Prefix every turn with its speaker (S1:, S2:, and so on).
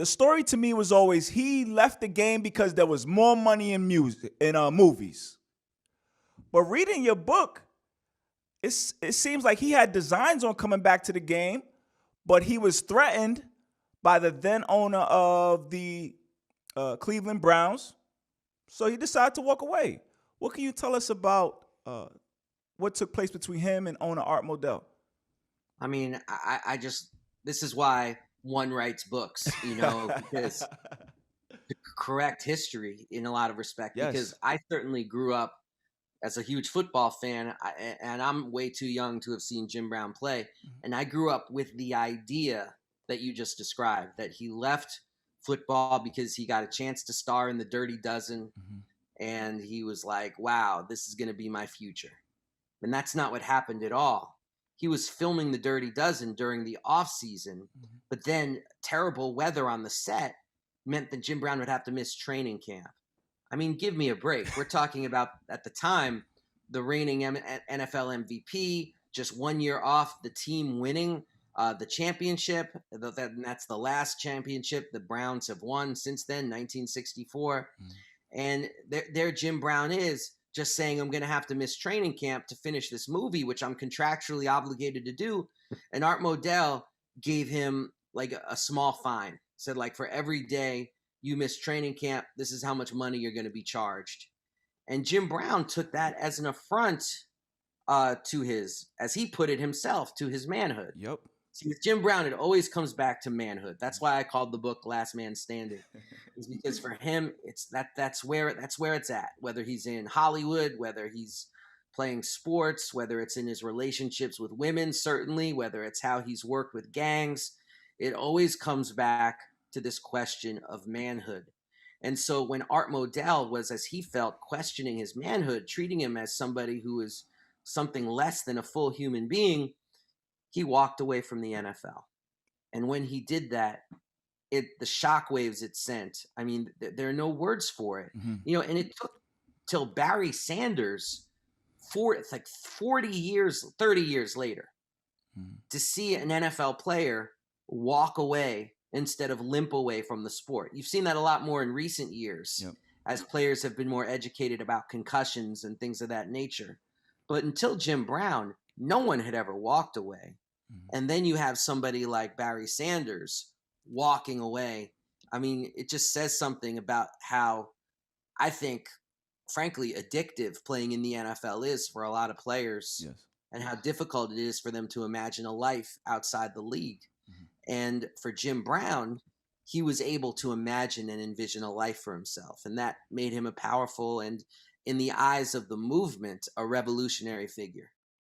S1: the story to me was always he left the game because there was more money in music in movies. But reading your book, it seems like he had designs on coming back to the game, but he was threatened by the then owner of the Cleveland Browns, so he decided to walk away. What can you tell us about what took place between him and owner Art Modell?
S2: I mean, I just, this is why one writes books, because to correct history in a lot of respect, because
S1: Yes.
S2: I certainly grew up as a huge football fan, and I'm way too young to have seen Jim Brown play. And I grew up with the idea that you just described, that he left football because he got a chance to star in the Dirty Dozen.
S1: Mm-hmm.
S2: And he was like, wow, this is going to be my future. And that's not what happened at all. He was filming the Dirty Dozen during the off season,
S1: Mm-hmm.
S2: but then terrible weather on the set meant that Jim Brown would have to miss training camp. I mean, give me a break. We're talking about, at the time, the reigning NFL MVP, just 1 year off the team winning the championship. That's the last championship the Browns have won since then, 1964.
S1: Mm-hmm.
S2: And there Jim Brown is just saying, I'm going to have to miss training camp to finish this movie, which I'm contractually obligated to do. And Art Modell gave him like a small fine, said like, for every day you miss training camp, this is how much money you're going to be charged. And Jim Brown took that as an affront to his, as he put it himself, to his manhood.
S1: Yep.
S2: See, with Jim Brown, it always comes back to manhood. That's why I called the book "Last Man Standing," is because for him, it's that's where it's at. Whether he's in Hollywood, whether he's playing sports, whether it's in his relationships with women, certainly, whether it's how he's worked with gangs, it always comes back to this question of manhood. And so when Art Modell was, as he felt, questioning his manhood, treating him as somebody who is something less than a full human being, he walked away from the NFL. And when he did that, the shockwaves it sent, I mean, there are no words for it.
S1: Mm-hmm.
S2: And it took till Barry Sanders, it's like 40 years, 30 years later, to see an NFL player walk away instead of limp away from the sport. You've seen that a lot more in recent years.
S1: Yep.
S2: As players have been more educated about concussions and things of that nature. But until Jim Brown, no one had ever walked away. Mm-hmm. And then you have somebody like Barry Sanders walking away. I mean, it just says something about how, I think, frankly, addictive playing in the NFL is for a lot of players.
S1: Yes.
S2: And how difficult it is for them to imagine a life outside the league. Mm-hmm. And for Jim Brown, he was able to imagine and envision a life for himself. And that made him a powerful and, in the eyes of the movement, a revolutionary figure.